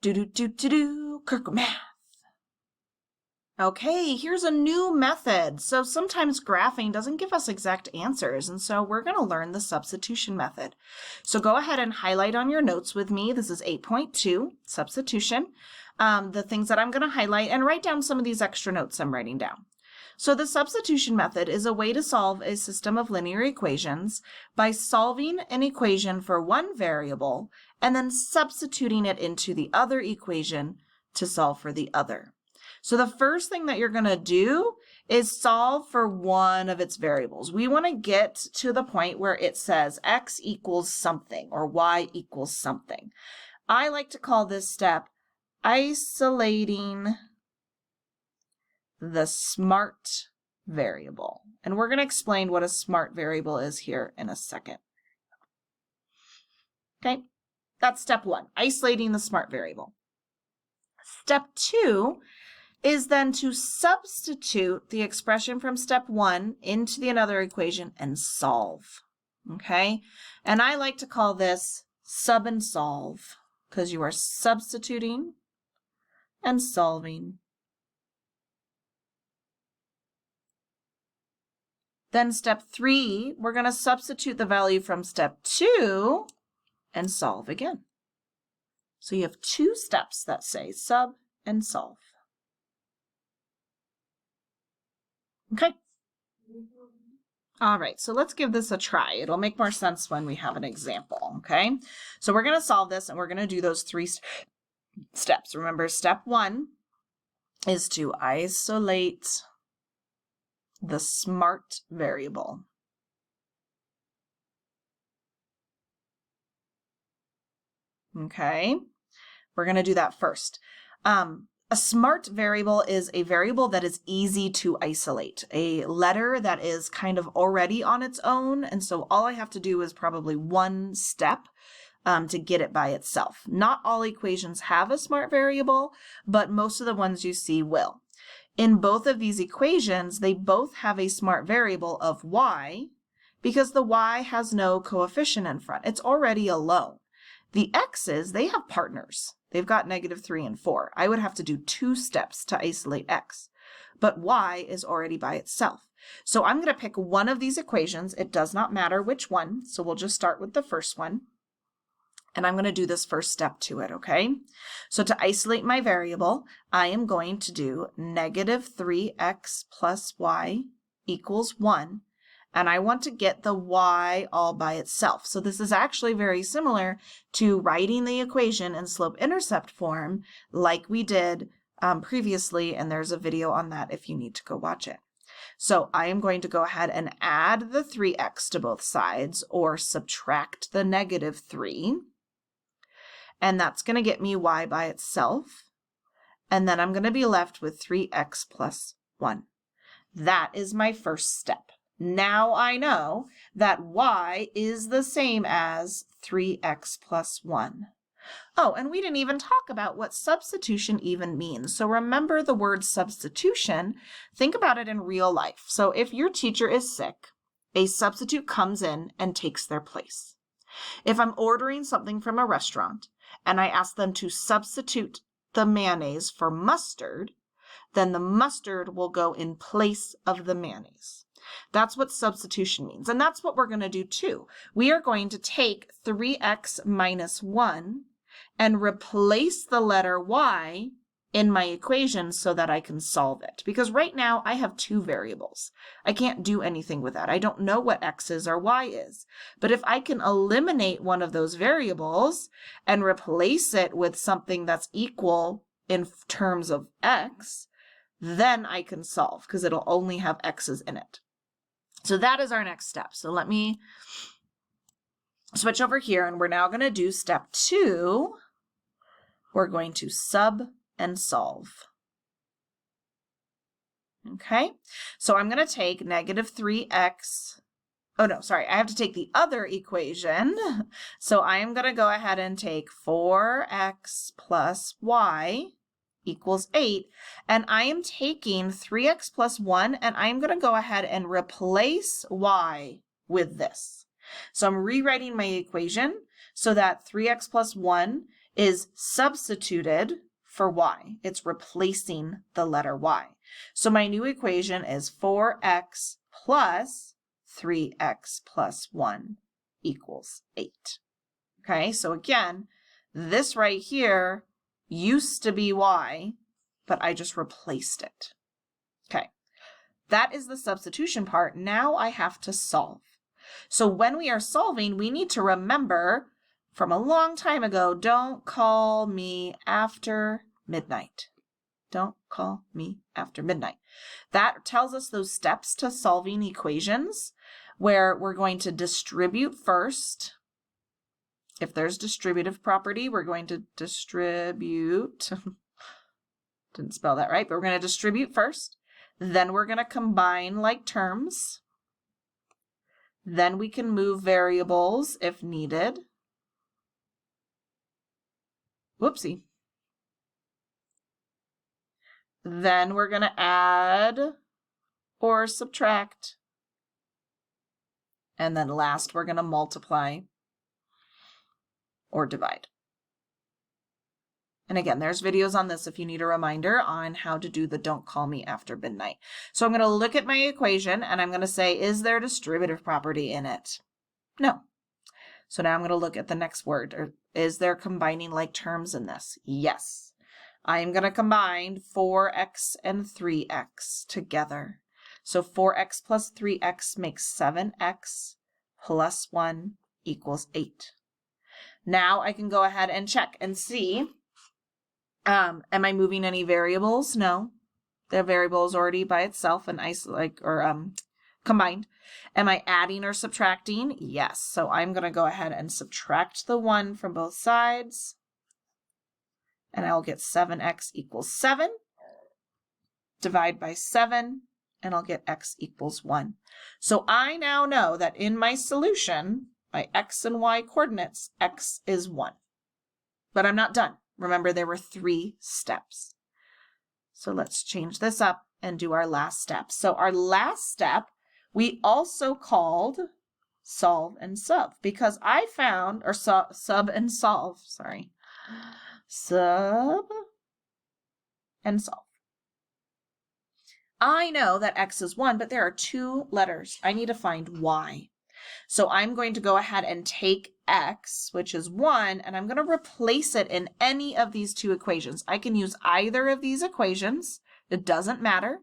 Kirk math. Okay, here's a new method. So sometimes graphing doesn't give us exact answers, and so we're going to learn the substitution method. So go ahead and highlight on your notes with me. This is 8.2, substitution. The things that I'm going to highlight, and write down some of these extra notes I'm writing down. So the substitution method is a way to solve a system of linear equations by solving an equation for one variable and then substituting it into the other equation to solve for the other. So the first thing that you're going to do is solve for one of its variables. We want to get to the point where it says x equals something or y equals something. I like to call this step isolating the smart variable. And we're going to explain what a smart variable is here in a second. Okay, that's step one, isolating the smart variable. Step two is then to substitute the expression from step one into the another equation and solve. Okay, and I like to call this sub and solve because you are substituting and solving. Then step three, we're going to substitute the value from step two and solve again. So you have two steps that say sub and solve. Okay. All right, so let's give this a try. It'll make more sense when we have an example, okay? So we're going to solve this and we're going to do those three steps. Remember, step one is to isolate the smart variable. Okay, we're going to do that first. A smart variable is a variable that is easy to isolate, a letter that is kind of already on its own, and so all I have to do is probably one step to get it by itself. Not all equations have a smart variable, but most of the ones you see will. In both of these equations, they both have a smart variable of y because the y has no coefficient in front. It's already alone. The x's, they have partners. They've got -3 and 4. I would have to do two steps to isolate x, but y is already by itself. So I'm going to pick one of these equations. It does not matter which one, so we'll just start with the first one. And I'm going to do this first step to it, okay? So to isolate my variable, I am going to do -3x plus y equals 1. And I want to get the y all by itself. So this is actually very similar to writing the equation in slope-intercept form like we did previously, and there's a video on that if you need to go watch it. So I am going to go ahead and add the 3x to both sides or subtract the -3. And that's going to get me y by itself. And then I'm going to be left with 3x plus 1. That is my first step. Now I know that y is the same as 3x plus 1. Oh, and we didn't even talk about what substitution even means. So remember the word substitution. Think about it in real life. So if your teacher is sick, a substitute comes in and takes their place. If I'm ordering something from a restaurant and I ask them to substitute the mayonnaise for mustard, then the mustard will go in place of the mayonnaise. That's what substitution means, and that's what we're going to do too. We are going to take 3x minus 1 and replace the letter y in my equation so that I can solve it. Because right now I have two variables. I can't do anything with that. I don't know what x is or y is. But if I can eliminate one of those variables and replace it with something that's equal in terms of x, then I can solve because it'll only have x's in it. So that is our next step. So let me switch over here, and we're now going to do step 2. We're going to sub and solve. Okay, so I'm going to take -3x. Oh no, sorry, I have to take the other equation. So I am going to go ahead and take 4x plus y equals 8, and I am taking 3x plus 1, and I'm going to go ahead and replace y with this. So I'm rewriting my equation so that 3x plus 1 is substituted for y. It's replacing the letter y. So my new equation is 4x plus 3x plus 1 equals 8. Okay, so again, this right here used to be y, but I just replaced it. Okay, that is the substitution part. Now I have to solve. So when we are solving, we need to remember from a long time ago, don't call me after midnight. Don't call me after midnight. That tells us those steps to solving equations where we're going to distribute first. If there's distributive property, we're going to distribute. Didn't spell that right, but we're going to distribute first. Then we're going to combine like terms. Then we can move variables if needed. Whoopsie. Then we're going to add or subtract. And then last, we're going to multiply or divide. And again, there's videos on this if you need a reminder on how to do the don't call me after midnight. So I'm going to look at my equation and I'm going to say, is there distributive property in it? No. So now I'm going to look at the next word. Or is there combining like terms in this? Yes. I am going to combine 4x and 3x together. So 4x plus 3x makes 7x plus 1 equals 8. Now I can go ahead and check and see, am I moving any variables? No. The variable is already by itself and combined. Am I adding or subtracting? Yes. So I'm going to go ahead and subtract the 1 from both sides. And I'll get 7x equals 7. Divide by 7, and I'll get x equals 1. So I now know that in my solution, my x and y coordinates, x is 1. But I'm not done. Remember, there were 3 steps. So let's change this up and do our last step. So our last step, we also called solve and sub, because I found, or sub and solve, sorry. Sub and solve. I know that x is 1, but there are 2 letters. I need to find y. So I'm going to go ahead and take x, which is 1, and I'm going to replace it in any of these 2 equations. I can use either of these equations. It doesn't matter.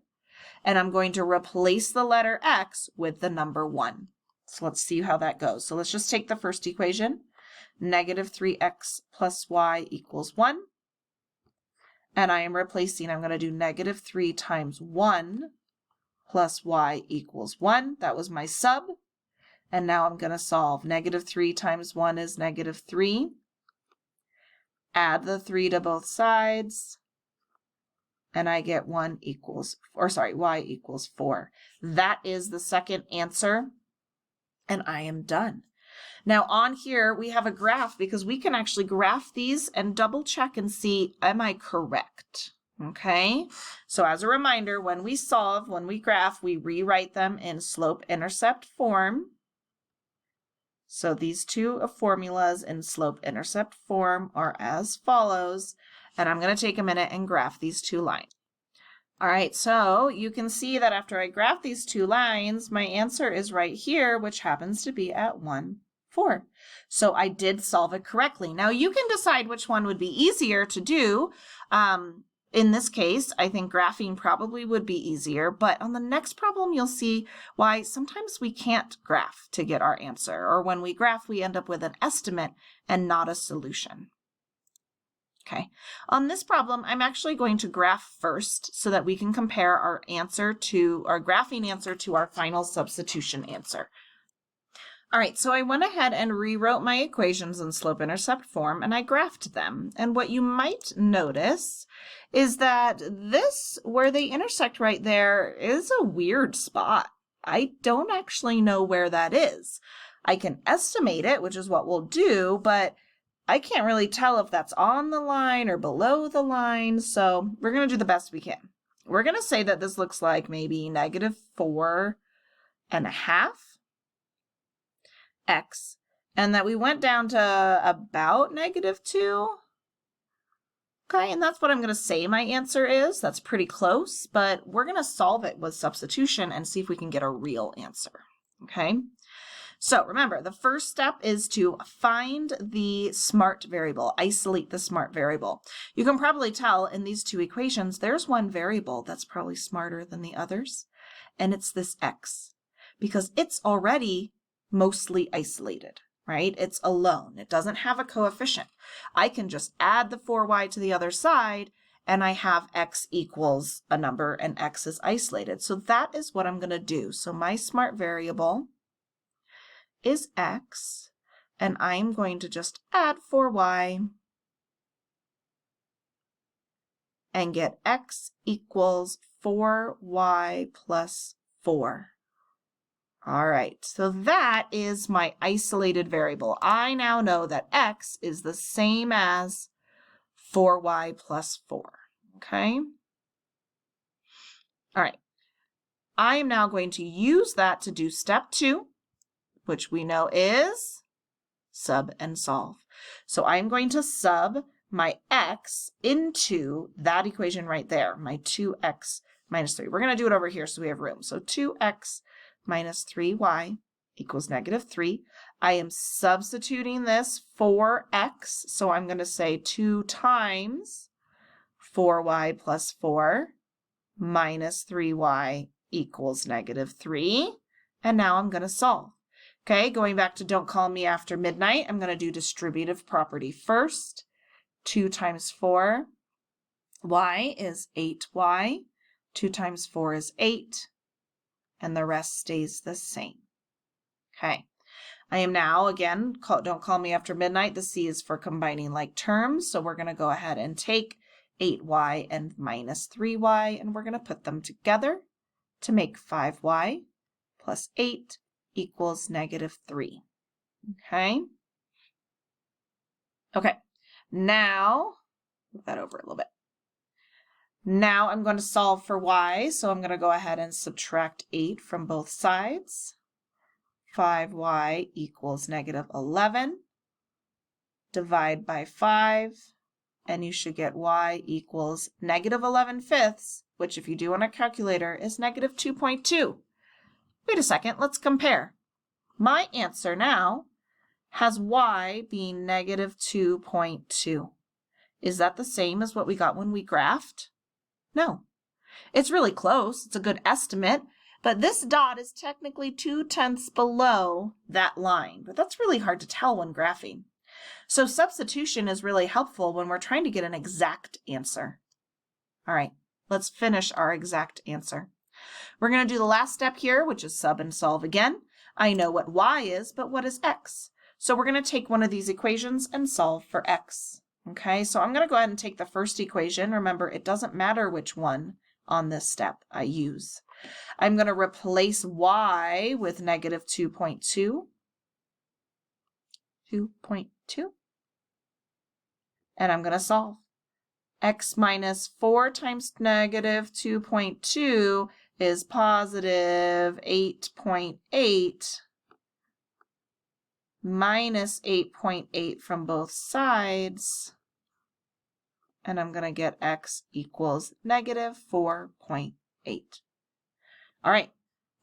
And I'm going to replace the letter x with the number 1. So let's see how that goes. So let's just take the first equation. Negative 3x plus y equals 1. And I am replacing, I'm going to do negative 3 times 1 plus y equals 1. That was my sub. And now I'm going to solve. Negative 3 times 1 is negative 3. Add the 3 to both sides. And I get y equals 4. That is the second answer. And I am done. Now on here, we have a graph because we can actually graph these and double check and see, am I correct? Okay. So as a reminder, when we solve, when we graph, we rewrite them in slope-intercept form. So these 2 formulas in slope-intercept form are as follows. And I'm going to take a minute and graph these 2 lines. All right, so you can see that after I graph these 2 lines, my answer is right here, which happens to be at 1, 4. So I did solve it correctly. Now you can decide which one would be easier to do. In this case, I think graphing probably would be easier, but on the next problem, you'll see why sometimes we can't graph to get our answer, or when we graph, we end up with an estimate and not a solution. Okay, on this problem, I'm actually going to graph first so that we can compare our answer to our graphing answer to our final substitution answer. All right, so I went ahead and rewrote my equations in slope-intercept form and I graphed them. And what you might notice is that this, where they intersect right there, is a weird spot. I don't actually know where that is. I can estimate it, which is what we'll do, but I can't really tell if that's on the line or below the line, so we're going to do the best we can. We're going to say that this looks like maybe negative 4.5 x, and that we went down to about negative 2. Okay, and that's what I'm going to say my answer is. That's pretty close, but we're going to solve it with substitution and see if we can get a real answer. Okay, so remember, the first step is to find the smart variable, isolate the smart variable. You can probably tell in these two equations, there's one variable that's probably smarter than the others, and it's this x, because it's already mostly isolated, right? It's alone. It doesn't have a coefficient. I can just add the 4y to the other side, and I have x equals a number, and x is isolated. So that is what I'm going to do. So my smart variable is x, and I'm going to just add 4y and get x equals 4y plus 4. All right, so that is my isolated variable. I now know that x is the same as 4y plus 4, okay? All right, I am now going to use that to do step 2, which we know is sub and solve. So I'm going to sub my x into that equation right there, my 2x minus 3. We're going to do it over here so we have room. So 2x minus 3y equals -3. I am substituting this for x, so I'm going to say 2 times 4y plus 4 minus 3y equals -3. And now I'm going to solve. Okay, going back to don't call me after midnight, I'm going to do distributive property first. 2 times 4y is 8y. 2 times 4 is 8. And the rest stays the same. Okay, I am now, again, don't call me after midnight. The C is for combining like terms. So we're going to go ahead and take 8y and minus 3y, and we're going to put them together to make 5y plus 8 equals -3. Okay. Okay, now, move that over a little bit. Now I'm going to solve for y, so I'm going to go ahead and subtract 8 from both sides. 5y equals -11. Divide by 5, and you should get y equals -11/5, which if you do on a calculator is -2.2. Wait a second, let's compare. My answer now has y being -2.2. Is that the same as what we got when we graphed? No. It's really close. It's a good estimate, but this dot is technically 2/10 below that line, but that's really hard to tell when graphing. So substitution is really helpful when we're trying to get an exact answer. All right, let's finish our exact answer. We're going to do the last step here, which is sub and solve again. I know what y is, but what is x? So we're going to take one of these equations and solve for x. Okay, so I'm going to go ahead and take the first equation. Remember, it doesn't matter which one on this step I use. I'm going to replace y with -2.2. 2.2. And I'm going to solve. X minus 4 times -2.2 is positive 8.8 minus 8.8 from both sides. And I'm going to get x equals -4.8. All right.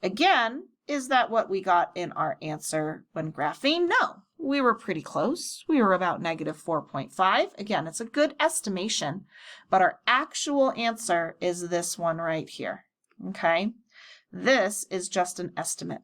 Again, is that what we got in our answer when graphing? No, we were pretty close. We were about -4.5. Again, it's a good estimation, but our actual answer is this one right here. Okay, this is just an estimate.